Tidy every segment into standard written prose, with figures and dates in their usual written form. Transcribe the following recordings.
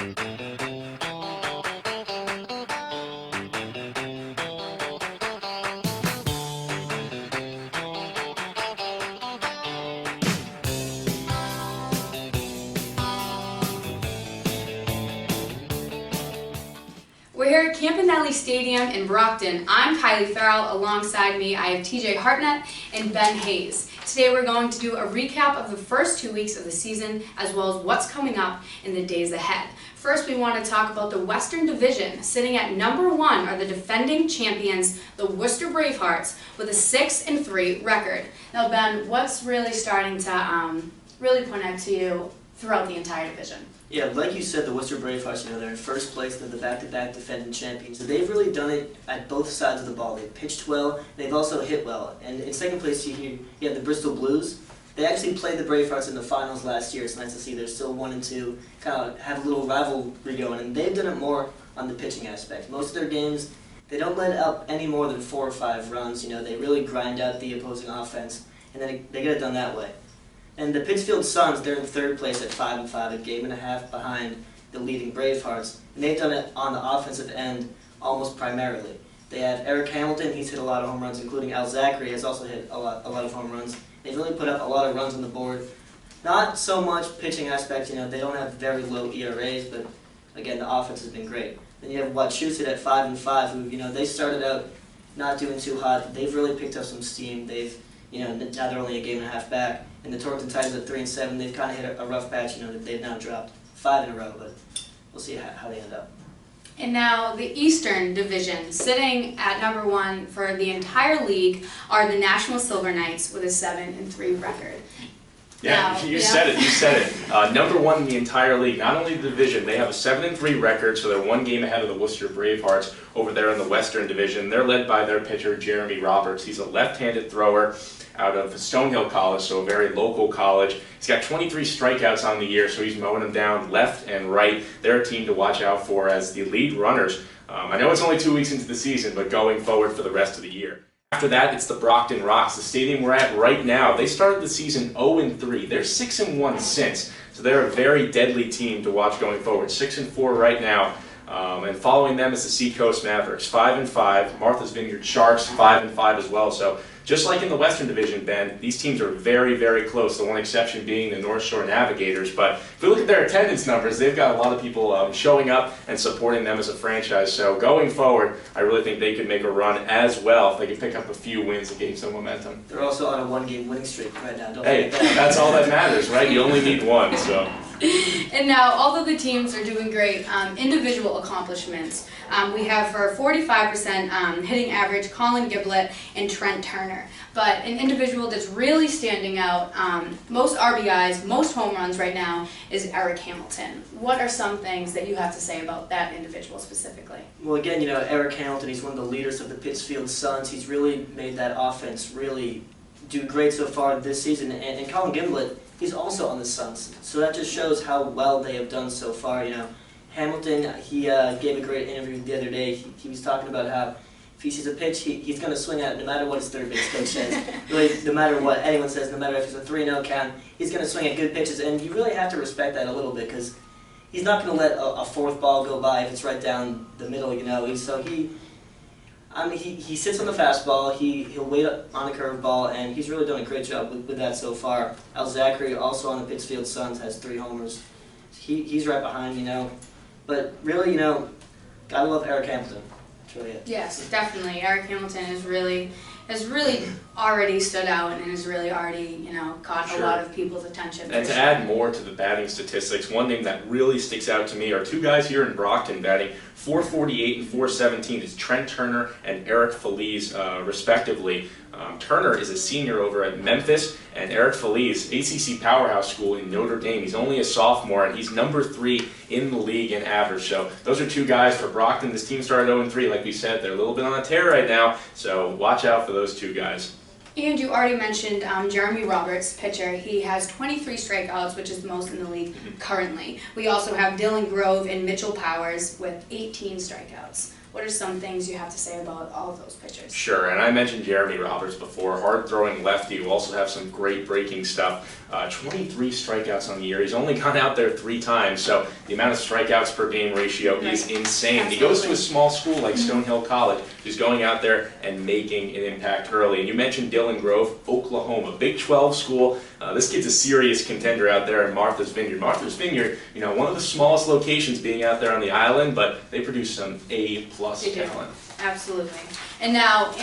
We're here at Campanelli Stadium in Brockton. I'm Kiley Farrell. Alongside me, I have TJ Hartnett and Ben Hayes. Today we're going to do a recap of the first 2 weeks of the season, as well as what's coming up in the days ahead. First, we want to talk about the Western Division. Sitting at number 1 are the defending champions, the Worcester Bravehearts, with a 6-3 record. Now, Ben, what's really starting to really point out to you throughout the entire division? Yeah, like you said, the Worcester Bravehearts, they're in first place. They're the back-to-back defending champions. So they've really done it at both sides of the ball. They've pitched well, they've also hit well. And in second place, you have the Bristol Blues. They actually played the Bravehearts in the finals last year. It's nice to see they're still 1-2, kind of have a little rivalry going. And they've done it more on the pitching aspect. Most of their games, they don't let up any more than 4 or 5 runs. They really grind out the opposing offense, and then they get it done that way. And the Pittsfield Suns, they're in third place at 5-5, a game and a half behind the leading Bravehearts. And they've done it on the offensive end almost primarily. They have Eric Hamilton, he's hit a lot of home runs, including Al Zachary has also hit a lot of home runs. They've really put up a lot of runs on the board. Not so much pitching aspect, they don't have very low ERAs, but again, the offense has been great. Then you have Wachusett at 5-5, who, they started out not doing too hot. They've really picked up some steam. They've, now they're only a game and a half back. And the Torrington Tigers at 3-7, they've kind of hit a rough patch. They've now dropped 5 in a row, but we'll see how they end up. And now the Eastern Division, sitting at number 1 for the entire league, are the National Silver Knights with a 7-3 record. Yeah, now, you said it. Number 1 in the entire league. Not only the division, they have a 7-3 record, so they're 1 game ahead of the Worcester Bravehearts over there in the Western Division. They're led by their pitcher, Jeremy Roberts. He's a left-handed thrower out of Stonehill College, so a very local college. He's got 23 strikeouts on the year, so he's mowing them down left and right. They're a team to watch out for as the lead runners. I know it's only 2 weeks into the season, but going forward for the rest of the year. After that, it's the Brockton Rocks, the stadium we're at right now. They started the season 0-3. They're 6-1 since, so they're a very deadly team to watch going forward. 6-4 right now. And following them is the Seacoast Mavericks, 5-5. Martha's Vineyard Sharks, 5-5 as well. So just like in the Western Division, Ben, these teams are very, very close. The one exception being the North Shore Navigators. But if we look at their attendance numbers, they've got a lot of people showing up and supporting them as a franchise. So going forward, I really think they could make a run as well if they can pick up a few wins and gain some momentum. They're also on a 1-game winning streak right now. Don't hey, forget that. That's all that matters, right? You only need one. So. And now, although the teams are doing great, individual accomplishments, we have for 45% hitting average, Colin Giblett and Trent Turner. But an individual that's really standing out, most RBIs, most home runs right now, is Eric Hamilton. What are some things that you have to say about that individual specifically? Well, again, Eric Hamilton, he's one of the leaders of the Pittsfield Suns. He's really made that offense really do great so far this season. And Colin Giblett, he's also on the Suns, so that just shows how well they have done so far. Hamilton, he gave a great interview the other day. He was talking about how if he sees a pitch, he's going to swing at it no matter what his third base coach says. Really, no matter what anyone says, no matter if it's a 3-0 count, he's going to swing at good pitches, and you really have to respect that a little bit because he's not going to let a fourth ball go by if it's right down the middle. So he sits on the fastball, he'll wait on the curveball, and he's really done a great job with that so far. Al Zachary, also on the Pittsfield Suns, has 3 homers. He's right behind, But really, gotta love Eric Hamilton. That's really it. Yes, definitely. Eric Hamilton has really already stood out and has really already, caught a lot of people's attention. And to add more to the batting statistics, one thing that really sticks out to me are 2 guys here in Brockton batting .448 and .417. It's Trent Turner and Eric Feliz, respectively. Turner is a senior over at Memphis, and Eric Feliz, ACC powerhouse school in Notre Dame. He's only a sophomore, and he's number 3 in the league in average. So those are 2 guys for Brockton. This team started 0-3, like we said. They're a little bit on a tear right now, so watch out for those 2 guys. And you already mentioned Jeremy Roberts, pitcher. He has 23 strikeouts, which is the most in the league currently. We also have Dylan Grove and Mitchell Powers with 18 strikeouts. what are some things you have to say about all of those pitchers? Sure, and I mentioned Jeremy Roberts before, hard-throwing lefty who also have some great breaking stuff. 23 strikeouts on the year. He's only gone out there 3 times, so the amount of strikeouts per game ratio is insane. Absolutely. He goes to a small school like Stonehill College, who's going out there and making an impact early. And you mentioned Dillon Grove, Oklahoma, Big 12 school. This kid's a serious contender out there in Martha's Vineyard. Martha's Vineyard, one of the smallest locations being out there on the island, but they produce some A-plus talent. Absolutely. And now,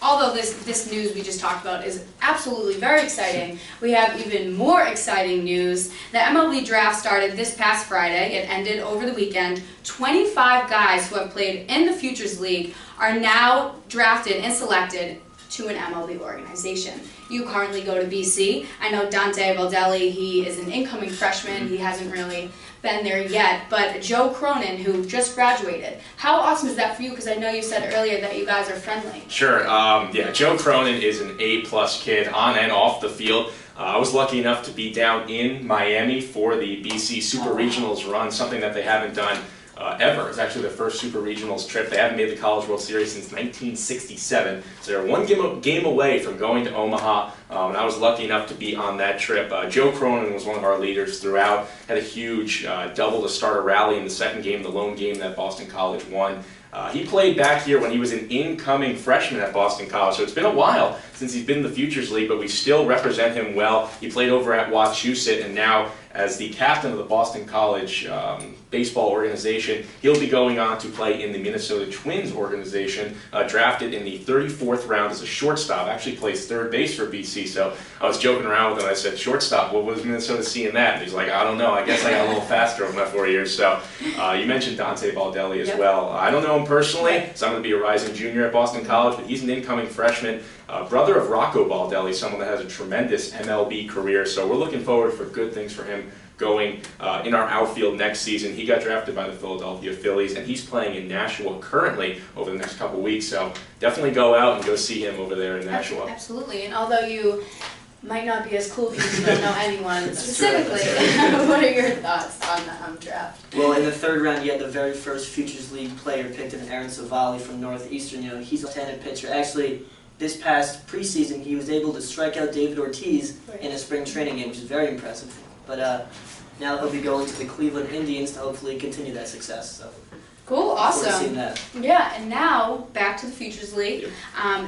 although this news we just talked about is absolutely very exciting, we have even more exciting news. The MLB Draft started this past Friday. It ended over the weekend. 25 guys who have played in the Futures League are now drafted and selected to an MLB organization. You currently go to BC. I know Dante Baldelli, he is an incoming freshman. He hasn't really been there yet, but Joe Cronin, who just graduated. How awesome is that for you? Because I know you said earlier that you guys are friendly. Sure. Yeah, Joe Cronin is an A-plus kid on and off the field. I was lucky enough to be down in Miami for the BC Super Regionals run, something that they haven't done ever. It's actually their first Super Regionals trip. They haven't made the College World Series since 1967, so they're one game away from going to Omaha, and I was lucky enough to be on that trip. Joe Cronin was one of our leaders throughout, had a huge double to start a rally in the second game, the lone game that Boston College won. He played back here when he was an incoming freshman at Boston College, so it's been a while since he's been in the Futures League, but we still represent him well. He played over at Wachusett, and now as the captain of the Boston College baseball organization, he'll be going on to play in the Minnesota Twins organization, drafted in the 34th round as a shortstop. Actually plays third base for BC, so I was joking around with him. I said, shortstop, what was Minnesota seeing that? And he's like, I don't know, I guess I got a little faster over my 4 years. So you mentioned Dante Baldelli as well. I don't know him personally, so I'm going to be a rising junior at Boston College, but he's an incoming freshman. Brother of Rocco Baldelli, someone that has a tremendous MLB career, so we're looking forward for good things for him going in our outfield next season. He got drafted by the Philadelphia Phillies, and he's playing in Nashua currently over the next couple weeks, so definitely go out and go see him over there in Nashua. Absolutely, and although you might not be as cool because you don't know anyone specifically, what are your thoughts on the draft? Well, in the 3rd round, you had the very first Futures League player picked in Aaron Savali from Northeastern. He's a left-handed pitcher. Actually, this past preseason, he was able to strike out David Ortiz in a spring training game, which is very impressive. But now he'll be going to the Cleveland Indians to hopefully continue that success. So. Cool, awesome. That. Yeah, and now back to the Futures League.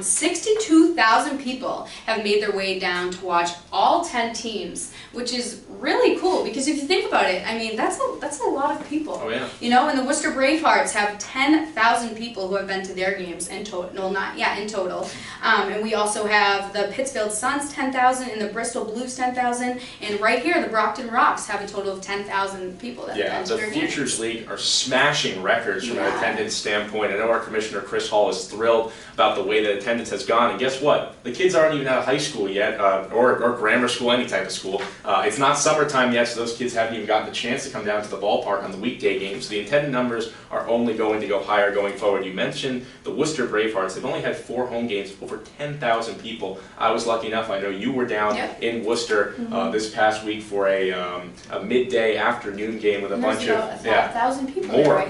62,000 people have made their way down to watch all 10 teams, which is really cool because if you think about it, I mean that's a lot of people. Oh yeah. And the Worcester Bravehearts have 10,000 people who have been to their games in total. No, not in total. And we also have the Pittsfield Suns 10,000 and the Bristol Blues 10,000, and right here the Brockton Rocks have a total of 10,000 people that have been to their games. The Futures League are smashing records from an attendance standpoint. I know our commissioner, Chris Hall, is thrilled about the way that attendance has gone. And guess what? The kids aren't even out of high school yet, or grammar school, any type of school. It's not summertime yet, so those kids haven't even gotten the chance to come down to the ballpark on the weekday games. So the attendance numbers are only going to go higher going forward. You mentioned the Worcester Bravehearts. They've only had 4 home games, over 10,000 people. I was lucky enough. I know you were down in Worcester this past week for a midday afternoon game with a bunch of 1,000 people. More.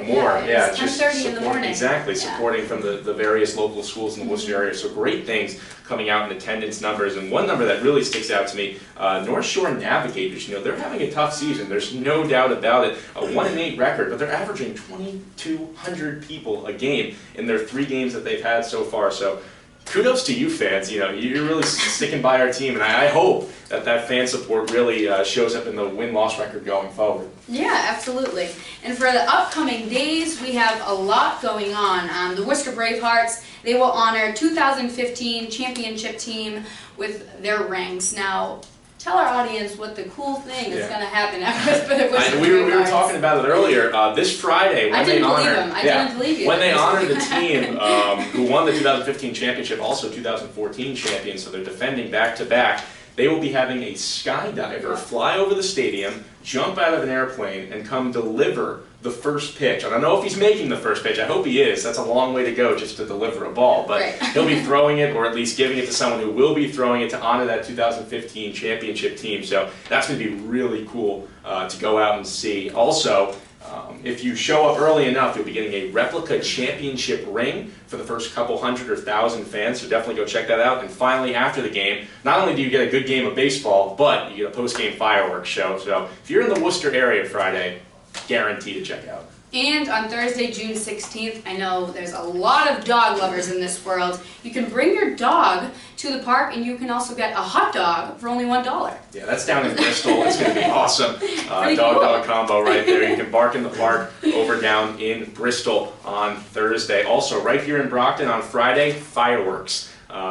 It's 10:30 in the morning. Exactly, supporting from the various local schools in the Worcester area. So great things coming out in attendance numbers. And one number that really sticks out to me, North Shore Navigators, they're having a tough season. There's no doubt about it. A 1-8 record, but they're averaging 2,200 people a game in their 3 games that they've had so far. So kudos to you fans. You're really sticking by our team, and I hope that fan support really shows up in the win-loss record going forward. Yeah, absolutely. And for the upcoming days, we have a lot going on. The Worcester Bravehearts, they will honor 2015 championship team with their rings. Now, tell our audience what the cool thing is going to happen after the Worcester we were talking about it earlier. This Friday, when they honor, I didn't believe you. When they honor the team who won the 2015 championship, also 2014 champions, so they're defending back-to-back. They will be having a skydiver fly over the stadium, jump out of an airplane, and come deliver the first pitch. I don't know if he's making the first pitch. I hope he is. That's a long way to go just to deliver a ball. But he'll be throwing it, or at least giving it to someone who will be throwing it to honor that 2015 championship team. So that's going to be really cool to go out and see. Also, If you show up early enough, you'll be getting a replica championship ring for the first couple hundred or thousand fans, so definitely go check that out. And finally, after the game, not only do you get a good game of baseball, but you get a post-game fireworks show. So if you're in the Worcester area Friday, guaranteed to check out. And on Thursday, June 16th, I know there's a lot of dog lovers in this world. You can bring your dog to the park, and you can also get a hot dog for only $1. Yeah, that's down in Bristol. It's going to be awesome. Dog combo right there. You can bark in the park over down in Bristol on Thursday. Also, right here in Brockton on Friday, fireworks.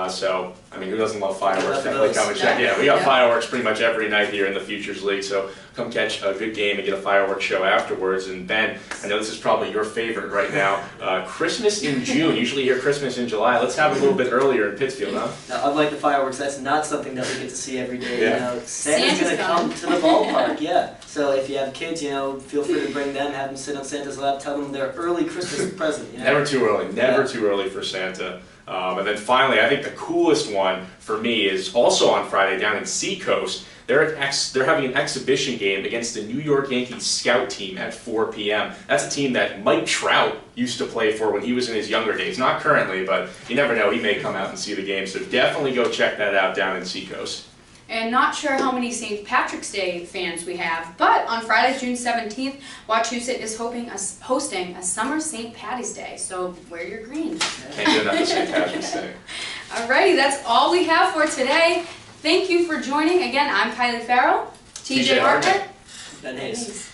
So, I mean, who doesn't love fireworks? Definitely come and check. Yeah, we got fireworks pretty much every night here in the Futures League, so come catch a good game and get a fireworks show afterwards. And Ben, I know this is probably your favorite right now. Christmas in June. Usually you hear Christmas in July. Let's have it a little bit earlier in Pittsfield, huh? Now, unlike the fireworks, that's not something that we get to see every day. Yeah. You know, Santa's going to come to the ballpark, yeah. So if you have kids, you know, feel free to bring them, have them sit on Santa's lap, tell them their early Christmas present. You know? Never too early. Never too early for Santa. And then finally, I think the coolest one for me is also on Friday down in Seacoast. They're having an exhibition game against the New York Yankees scout team at 4 p.m. That's a team that Mike Trout used to play for when he was in his younger days. Not currently, but you never know. He may come out and see the game. So definitely go check that out down in Seacoast. And not sure how many St. Patrick's Day fans we have, but on Friday, June 17th, Wachusett is hosting a summer St. Patty's Day, so wear your green. Can't get enough of St. Patrick's Day. Alrighty, that's all we have for today. Thank you for joining. Again, I'm Kiley Farrell, TJ Hartnett, Ben Hayes.